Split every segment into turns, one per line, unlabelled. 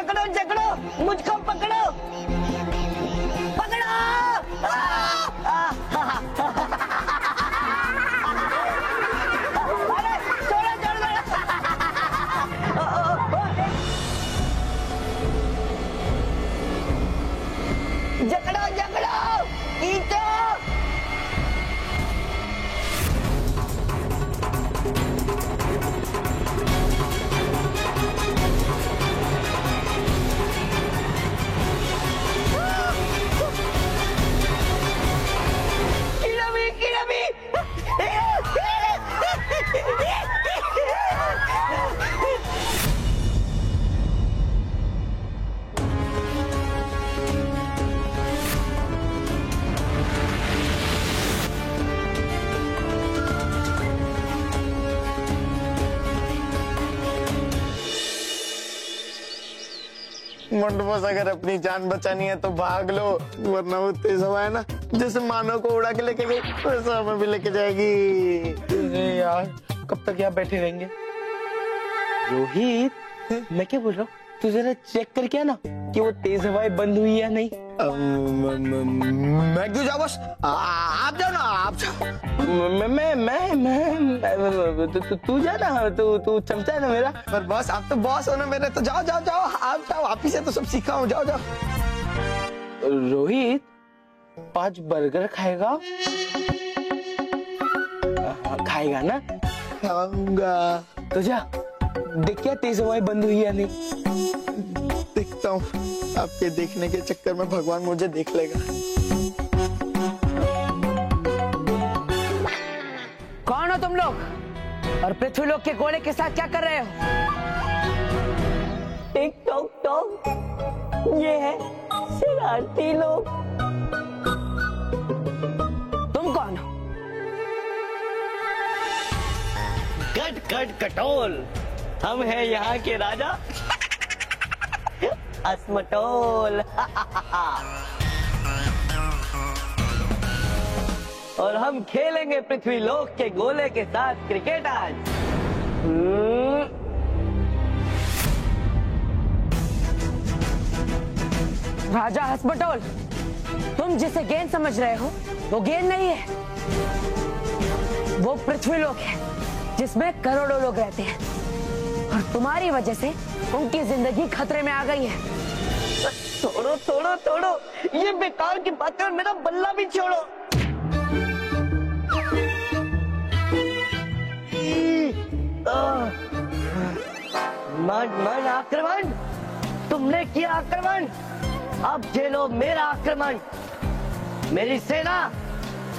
जकड़ो जकड़ो, मुझको पकड़ो पकड़ो। अरे छोड़ो छोड़ो। जकड़ो जकड़ो, खींचो।
मंडपोस, अगर अपनी जान बचानी है तो भाग लो, वरना वो तेज हवा है ना, जैसे मानव को उड़ा के लेके गई वैसा हमें भी लेके जाएगी।
अरे यार, कब तक यहाँ बैठे रहेंगे? रोहित, मैं क्या बोल रहा हूँ, तू जरा चेक करके आना कि वो तेज हवाएं बंद हुई या नहीं।
मैं क्यों जाऊँ बस? आप जाओ ना, आप जाओ।
तू जा ना, तू चमचा है ना मेरा।
पर बॉस, आप तो बॉस हो ना मेरे, तो जाओ जाओ जाओ, आप जाओ, आप ही से तो सब सीखा हूँ, जाओ जाओ।
रोहित, 5 बर्गर खाएगा? खाएगा ना?
खाऊंगा।
तो जा देख क्या तेज हवाएं बंद हुई या नहीं।
देखता हूँ, आपके देखने के चक्कर में भगवान मुझे देख लेगा।
कौन हो तुम लोग और पृथ्वी लोक के घोड़े के साथ क्या कर रहे हो? टिक टॉक टॉक, ये है शरारती लोग। तुम कौन हो?
कट कट कटोल, हम हैं यहाँ के राजा असमटोल। और हम खेलेंगे पृथ्वी लोक के गोले के साथ क्रिकेट आज।
राजा हसमटोल, तुम जिसे गेंद समझ रहे हो वो गेंद नहीं है, वो पृथ्वी लोक है जिसमें करोड़ों लोग रहते हैं और तुम्हारी वजह से उनकी जिंदगी खतरे में आ गई है।
छोड़ो छोड़ो छोड़ो ये बेकार की बातें और मेरा बल्ला भी छोड़ो। मन आक्रमण, तुमने किया आक्रमण, अब झेलो मेरा आक्रमण। मेरी सेना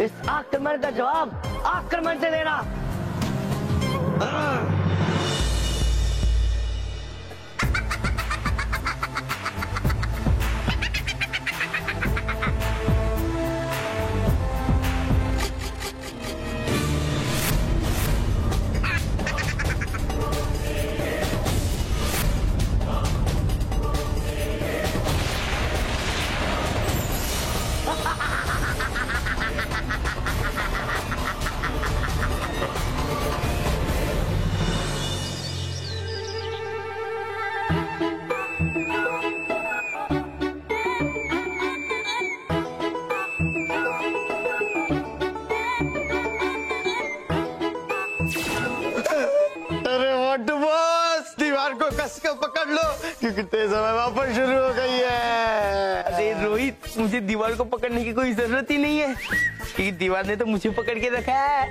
इस आक्रमण का जवाब आक्रमण से देना।
पकड़ लो क्योंकि तेज हवा वापस शुरू हो गई है।
अरे रोहित, मुझे दीवार को पकड़ने की कोई जरूरत ही नहीं है क्योंकि दीवार ने तो मुझे पकड़ के रखा है।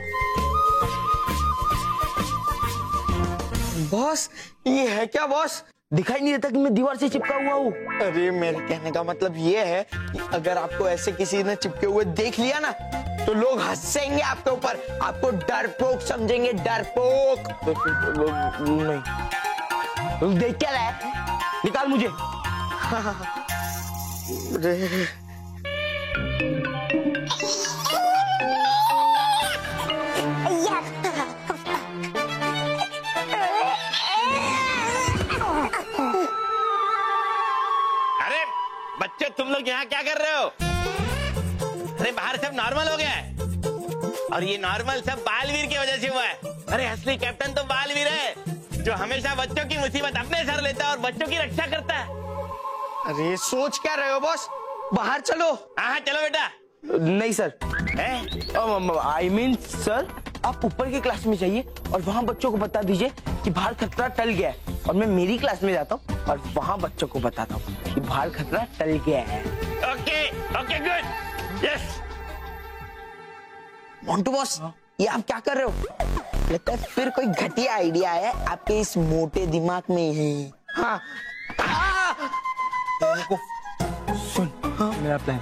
बॉस, ये है क्या बॉस?
दिखाई नहीं देता कि मैं दीवार से चिपका हुआ हूँ।
अरे मेरे कहने का मतलब ये है कि अगर आपको ऐसे किसी ने चिपके हुए देख लिया ना तो लोग हंसेंगे आपके ऊपर, आपको डरपोक समझेंगे, डरपोक।
नहीं, तुम देख क्या रहा है? निकाल मुझे।
अरे बच्चे, तुम लोग यहाँ क्या कर रहे हो? अरे बाहर सब नॉर्मल हो गया है और ये नॉर्मल सब बालवीर की वजह से हुआ है। अरे असली कैप्टन तो बालवीर है जो हमेशा बच्चों की मुसीबत अपने सर लेता है और बच्चों की रक्षा करता है।
अरे सोच क्या रहे हो बॉस, बाहर चलो।
हाँ चलो बेटा। नहीं सर, आई मीन सर, आप ऊपर की क्लास में जाइए और वहाँ बच्चों को बता दीजिए कि बाहर खतरा टल गया है, और मैं मेरी क्लास में जाता हूँ और वहाँ बच्चों को बताता हूँ कि बाहर खतरा टल गया है। Okay okay good, yes.
Montu boss, ये आप क्या कर रहे हो? लगता है फिर कोई घटिया आइडिया है आपके इस मोटे दिमाग में ही। हाँ
सुन, मेरा प्लान।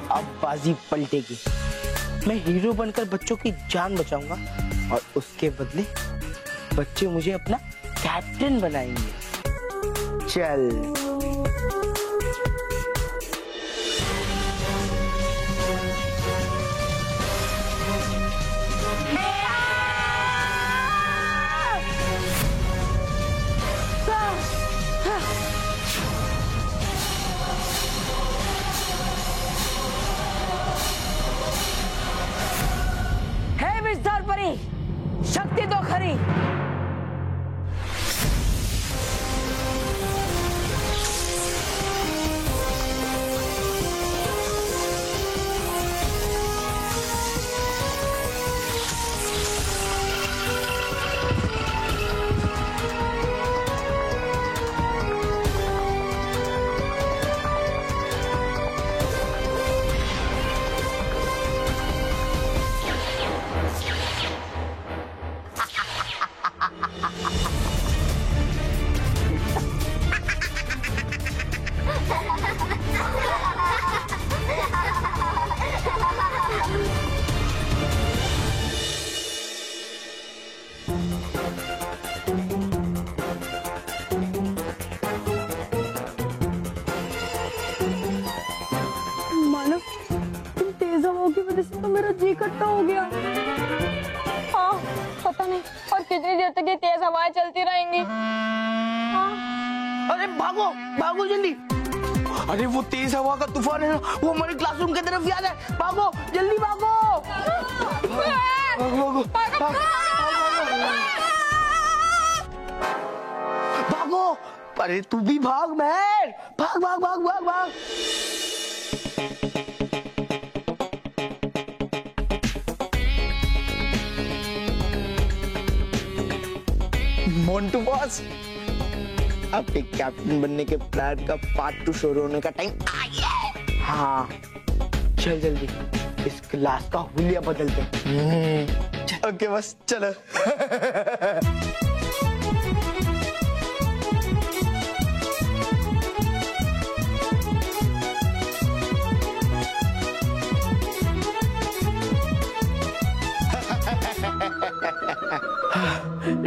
अब बाजी पलटेगी। मैं हीरो बनकर बच्चों की जान बचाऊंगा और उसके बदले बच्चे मुझे अपना कैप्टन बनाएंगे। चल।
शक्ति तो खरी।
की वजह से तो मेरा जी इकट्ठा हो गया। हाँ, पता नहीं और कितनी देर तक ये तेज हवाएं चलती रहेंगी। हाँ।
अरे भागो भागो जल्दी। अरे वो तेज हवा का तूफान है ना, वो हमारे क्लासरूम की तरफ याद है। भागो जल्दी भागो। भागो भागो। अरे तू भी भाग मैन, भाग भाग भाग भाग भाग।
मोंटू बॉस, आपके कैप्टन बनने के प्लान का पार्ट 2 शुरू होने का टाइम आ गया है।
हाँ चल जल्दी इस क्लास का हुलिया बदलते।
ओके बस चलो।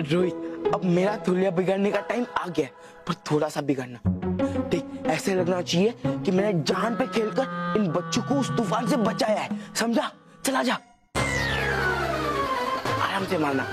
रोहित, अब मेरा धुलिया बिगाड़ने का टाइम आ गया, पर थोड़ा सा बिगाड़ना। देख, ऐसे लगना चाहिए कि मैंने जान पे खेलकर इन बच्चों को उस तूफान से बचाया है, समझा? चला जा, आराम से मारना।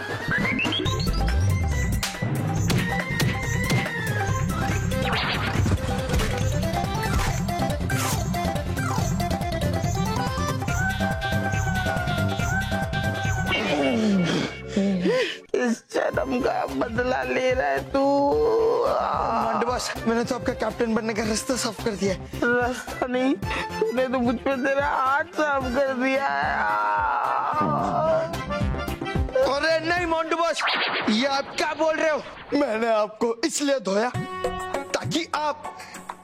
इस जन्म का बदला ले रहा है तू।
मोंटू बॉस, मैंने तो आपका कैप्टन बनने का रास्ता साफ कर दिया।
रास्ता नहीं, तूने तो मुझ पे तेरा हाथ साफ कर दिया है।
अरे नहीं मोंटू बॉस, ये आप क्या बोल रहे हो? मैंने आपको इसलिए धोया ताकि आप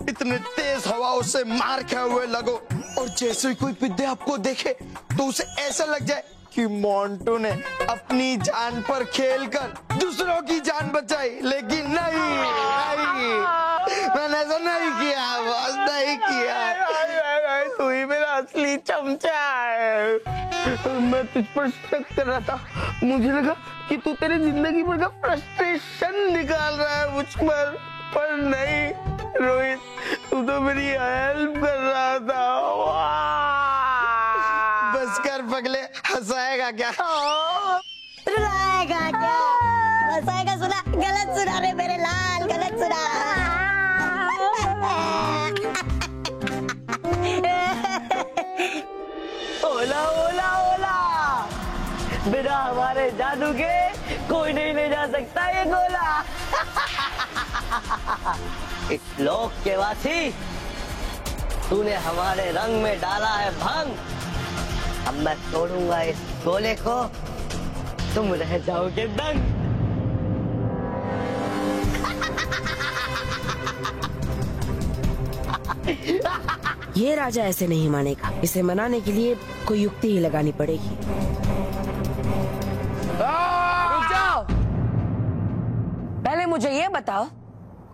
इतने तेज हवाओं से मार खाए हुए लगो, और जैसे कोई पिद्दे आपको देखे तो उसे ऐसा लग जाए कि मोंटू ने अपनी जान पर खेलकर दूसरों की जान बचाई। लेकिन नहीं, मैंने ऐसा नहीं किया बॉस, नहीं किया।
तू ही मेरा असली चमचा है। मैं तुझ पर शक कर रहा था, मुझे लगा कि तू तेरी जिंदगी भर का फ्रस्ट्रेशन निकाल रहा है मुझ पर नहीं रोहित, तू तो मेरी हेल्प कर रहा था।
बस कर पगले, हंसाएगा क्या?
रुलाएगा क्या? हंसाएगा? सुना, गलत सुना रे मेरे लाल, गलत सुना।
ओला ओला ओला,
बिना हमारे जादू के कोई नहीं ले जा सकता ये गोला। इस लोक के वासी, तूने हमारे रंग में डाला है भंग। अब मैं तोड़ूंगा इस गोले को, तुम रह जाओगे दंग।
ये राजा ऐसे नहीं मानेगा। इसे मनाने के लिए कोई युक्ति ही लगानी पड़ेगी। रुक जाओ। पहले मुझे ये बताओ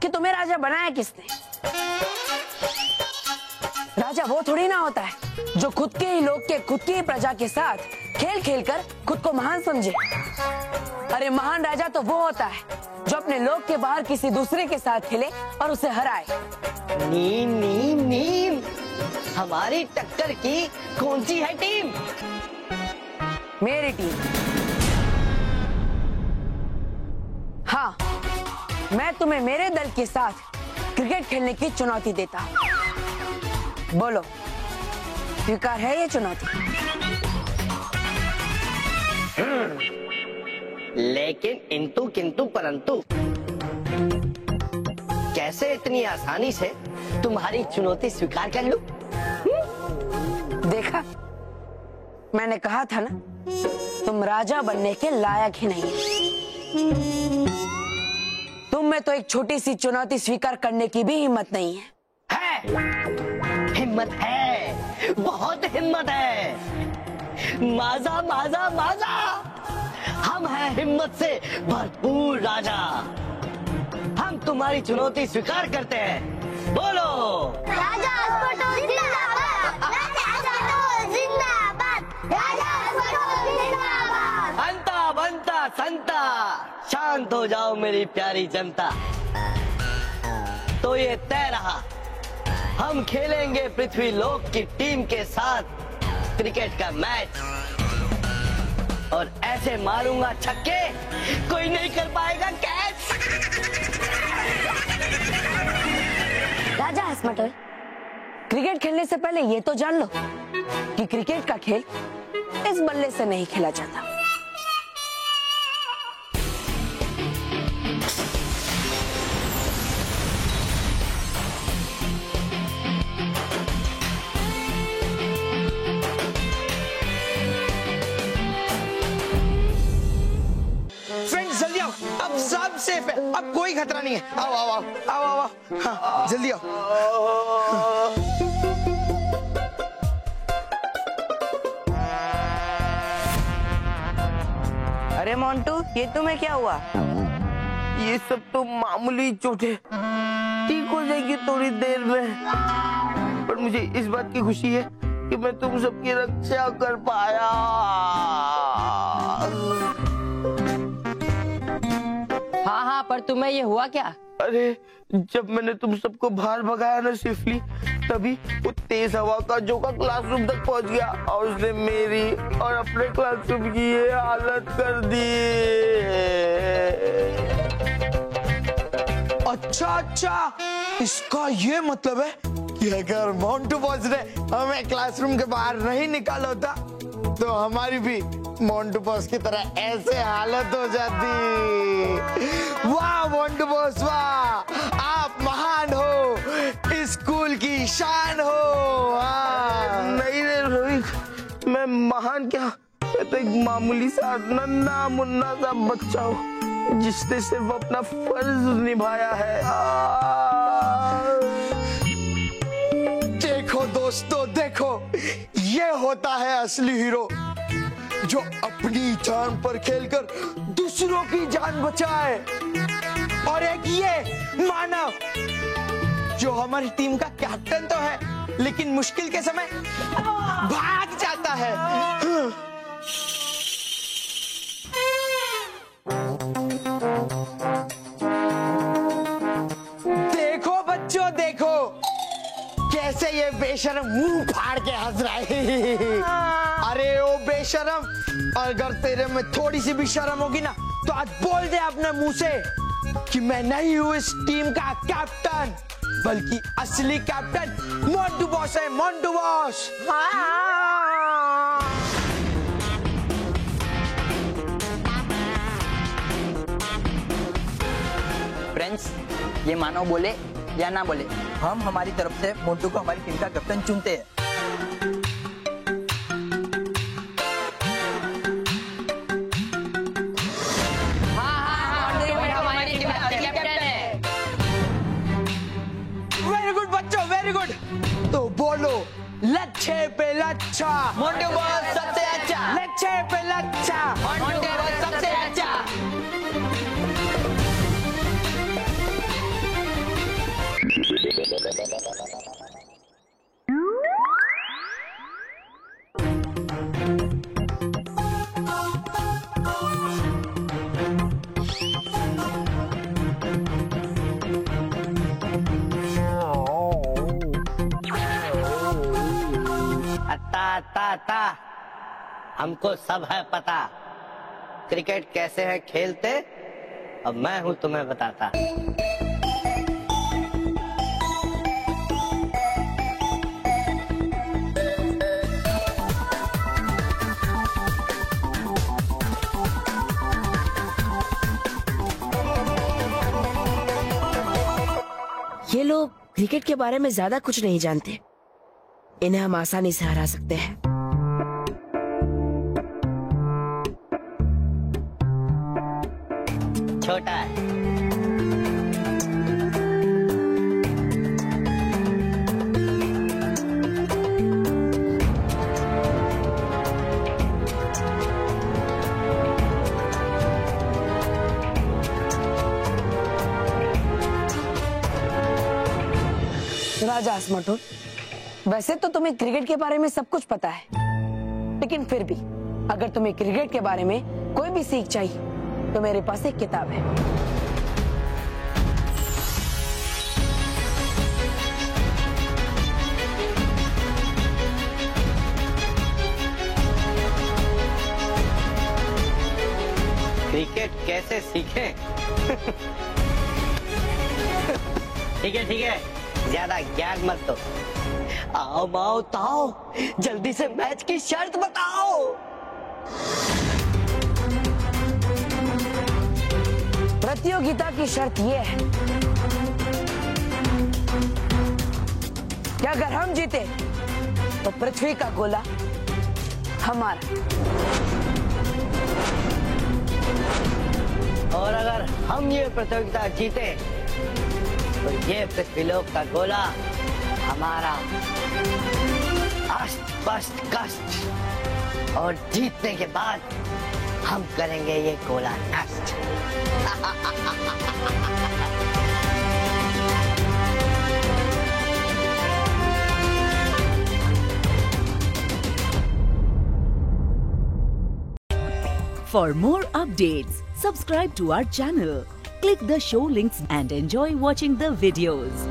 कि तुम्हें राजा बनाया किसने? राजा वो थोड़ी ना होता है जो खुद के ही लोग के, खुद की ही प्रजा के साथ खेल खेल कर खुद को महान समझे। अरे महान राजा तो वो होता है जो अपने लोग के बाहर किसी दूसरे के साथ खेले और उसे हराए।
नीम नीम नीम, हमारी टक्कर की कौन सी है टीम?
मेरी टीम। हाँ, मैं तुम्हें मेरे दल के साथ क्रिकेट खेलने की चुनौती देता हूँ। बोलो, स्वीकार है ये चुनौती?
लेकिन इंतु किंतु परंतु, कैसे इतनी आसानी से तुम्हारी चुनौती स्वीकार कर लूं?
देखा, मैंने कहा था ना, तुम राजा बनने के लायक ही नहीं। तुम में तो एक छोटी सी चुनौती स्वीकार करने की भी हिम्मत नहीं है।
हिम्मत है, बहुत हिम्मत है। माजा माजा माजा, हम हैं हिम्मत से भरपूर राजा। हम तुम्हारी चुनौती स्वीकार करते हैं। बोलो,
राजा अस्पटो जिंदाबाद, राजा अस्पटो जिंदाबाद, राजा अस्पटो जिंदाबाद।
अंता बनता संता, शांत हो जाओ मेरी प्यारी जनता। तो ये तय रहा, हम खेलेंगे पृथ्वी लोक की टीम के साथ क्रिकेट का मैच, और ऐसे मारूंगा छक्के कोई नहीं कर पाएगा कैच।
राजा हसमटल, क्रिकेट खेलने से पहले ये तो जान लो कि क्रिकेट का खेल इस बल्ले से नहीं खेला जाता।
फ्रेंड्स जल्दी आओ, अब सब सेफ है, अब कोई खतरा नहीं है। आओ आओ आओ आओ आओ, आओ। हाँ, जल्दी आओ।
अरे मोंटू, ये तुम्हें क्या हुआ? ये सब तो मामूली चोटें, ठीक हो जाएगी थोड़ी देर में। पर मुझे इस बात की खुशी है कि मैं तुम सबकी रक्षा कर पाया।
हाँ हाँ, पर तुम्हें ये हुआ क्या?
अरे जब मैंने तुम सबको बाहर भगाया ना सेफली, तभी वो तेज हवा का झोंका क्लासरूम तक पहुंच गया और उसने मेरी और अपने क्लासरूम की ये हालत कर दी।
अच्छा अच्छा, इसका ये मतलब है कि अगर मोंटू बॉस ने हमें क्लासरूम के बाहर नहीं निकाला होता तो हमारी भी मोंटू बॉस की तरह ऐसे हालत हो जाती। वाह मोंटू बॉस वाह, आप महान हो, स्कूल की शान हो।
नहीं रे रोहित, मैं महान क्या, मैं तो एक मामूली सा नन्हा मुन्ना सा बच्चा हूँ जिसने सिर्फ अपना फर्ज निभाया है।
देखो दोस्तों देखो, ये होता है असली हीरो जो अपनी जान पर खेलकर दूसरों की जान बचाए। और एक ये मानव जो हमारी टीम का कैप्टन तो है लेकिन मुश्किल के समय भाग जाता है। देखो बच्चों देखो, कैसे ये बेशरम मुंह फाड़ के हंस रहा है। अरे ओ बेशरम, अगर तेरे में थोड़ी सी भी शर्म होगी ना तो आज बोल दे अपने मुंह से कि मैं नहीं हूँ इस टीम का कैप्टन, बल्कि असली कैप्टन मोंटू बॉस है, मोंटू बॉस।
फ्रेंड्स, ये मानो बोले या ना बोले, हम हमारी तरफ से मोंटू को हमारी टीम का कैप्टन चुनते हैं।
वेरी गुड बच्चों, वेरी गुड। तो बोलो, लच्छे पे लच्छा,
मोंटू बॉस सबसे अच्छा,
लच्छे पे लच्छा,
मोंटू बॉस सबसे अच्छा। ता हमको सब है पता, क्रिकेट कैसे है खेलते, अब मैं हूं तुम्हें बताता।
ये लोग क्रिकेट के बारे में ज्यादा कुछ नहीं जानते, इन्हें हम आसानी से हरा सकते हैं।
छोटा है,
राजा अस्मटुल, वैसे तो तुम्हें क्रिकेट के बारे में सब कुछ पता है, लेकिन फिर भी अगर तुम्हें क्रिकेट के बारे में कोई भी सीख चाहिए तो मेरे पास एक किताब है।
क्रिकेट कैसे सीखें? ठीक है, ज्यादा ज्ञान मत दो। आओ माओ ताओ, जल्दी से मैच की शर्त बताओ।
प्रतियोगिता की शर्त यह है कि अगर हम जीते तो पृथ्वी का गोला हमारा,
और अगर हम ये प्रतियोगिता जीते तो ये पृथ्वीलोक का गोला हमारा। अस्त पस्त कष्ट, और जीतने के बाद हम करेंगे ये गोला नष्ट।
For more updates, subscribe to our channel, click the show links and enjoy watching the videos.